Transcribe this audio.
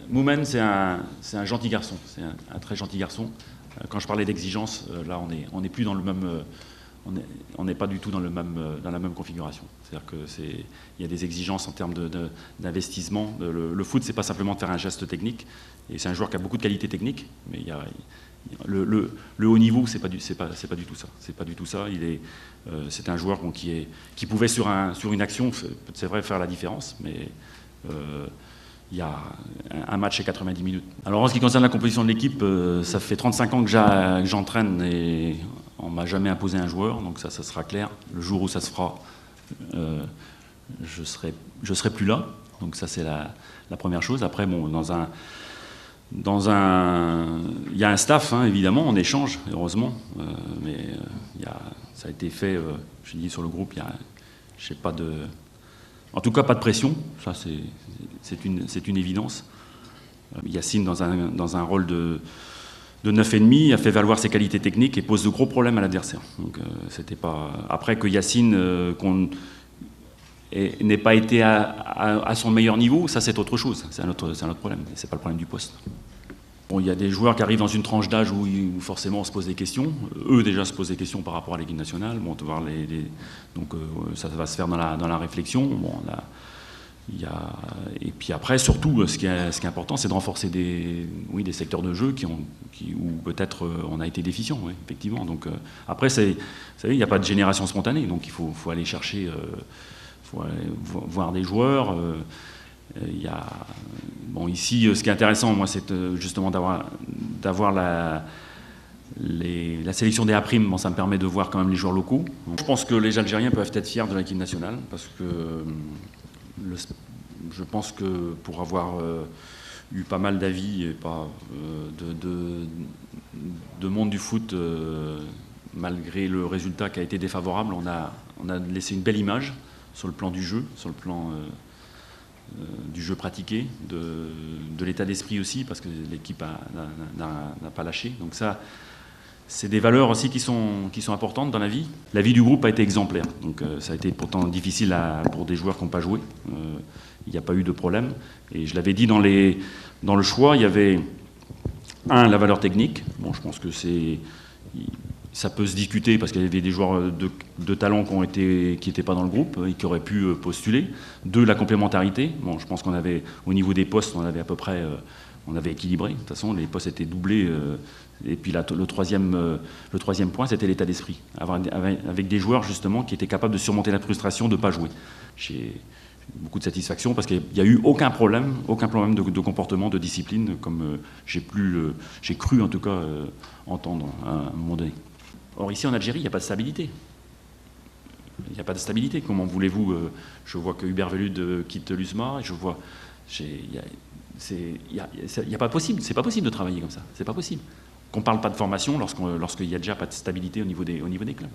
Moumen, c'est un gentil garçon, c'est un très gentil garçon. Quand je parlais d'exigence, là, on n'est plus dans le même, on n'est pas du tout dans la même configuration. C'est-à-dire qu'il y a des exigences en termes d'investissement. Le foot, c'est pas simplement de faire un geste technique, et c'est un joueur qui a beaucoup de qualités techniques, mais le haut niveau, c'est pas du tout ça. C'est pas du tout ça. C'est un joueur qui pouvait sur une action, c'est vrai, faire la différence, mais il y a un match et 90 minutes. Alors en ce qui concerne la composition de l'équipe, ça fait 35 ans que j'entraîne et on m'a jamais imposé un joueur, donc ça sera clair. Le jour où ça se fera, je serai plus là, donc ça c'est la première chose. Après, bon, il y a un staff, hein, évidemment, on échange, heureusement, mais ça a été fait, je dis sur le groupe, je sais pas en tout cas, pas de pression, ça c'est une évidence. Yacine, dans un rôle de 9,5, a fait valoir ses qualités techniques et pose de gros problèmes à l'adversaire. Donc c'était pas. Après que Yacine n'ait pas été à son meilleur niveau, ça c'est autre chose, c'est un autre problème, c'est pas le problème du poste. Bon, il y a des joueurs qui arrivent dans une tranche d'âge où forcément on se pose des questions. Eux déjà se posent des questions par rapport à l'équipe nationale. Bon, donc ça va se faire dans la réflexion. Bon, et puis après, surtout, ce qui est important, c'est de renforcer des secteurs de jeu où peut-être on a été déficient, oui, effectivement. Donc après, vous savez, il n'y a pas de génération spontanée, donc il faut aller chercher, faut aller voir des joueurs. Bon, ici, ce qui est intéressant, moi, c'est justement d'avoir la sélection des A'. Bon, ça me permet de voir quand même les joueurs locaux. Je pense que les Algériens peuvent être fiers de l'équipe nationale, parce que je pense que pour avoir eu pas mal d'avis et pas de monde du foot, malgré le résultat qui a été défavorable, on a laissé une belle image sur le plan du jeu, sur le plan du jeu pratiqué, de l'état d'esprit aussi, parce que l'équipe n'a pas lâché. Donc ça, c'est des valeurs aussi qui sont importantes dans la vie. La vie du groupe a été exemplaire, donc ça a été pourtant difficile pour des joueurs qui n'ont pas joué. Il n'y a pas eu de problème. Et je l'avais dit dans le choix, il y avait la valeur technique. Bon, je pense que ça peut se discuter parce qu'il y avait des joueurs de talent qui n'étaient pas dans le groupe et qui auraient pu postuler. 2, la complémentarité. Bon, je pense qu'on avait, au niveau des postes, on avait à peu près, on avait équilibré. De toute façon, les postes étaient doublés. Et puis le troisième point, c'était l'état d'esprit. Avec des joueurs, justement, qui étaient capables de surmonter la frustration de ne pas jouer. J'ai beaucoup de satisfaction parce qu'il n'y a eu aucun problème de comportement, de discipline, comme j'ai cru, en tout cas, entendre à un moment donné. Or, ici, en Algérie, il n'y a pas de stabilité. Il n'y a pas de stabilité. Comment voulez-vous je vois que Hubert Velud quitte l'USMA. Je vois... Il n'y a pas possible. C'est pas possible de travailler comme ça. C'est pas possible. Qu'on ne parle pas de formation lorsqu'il n'y a déjà pas de stabilité au niveau des clubs.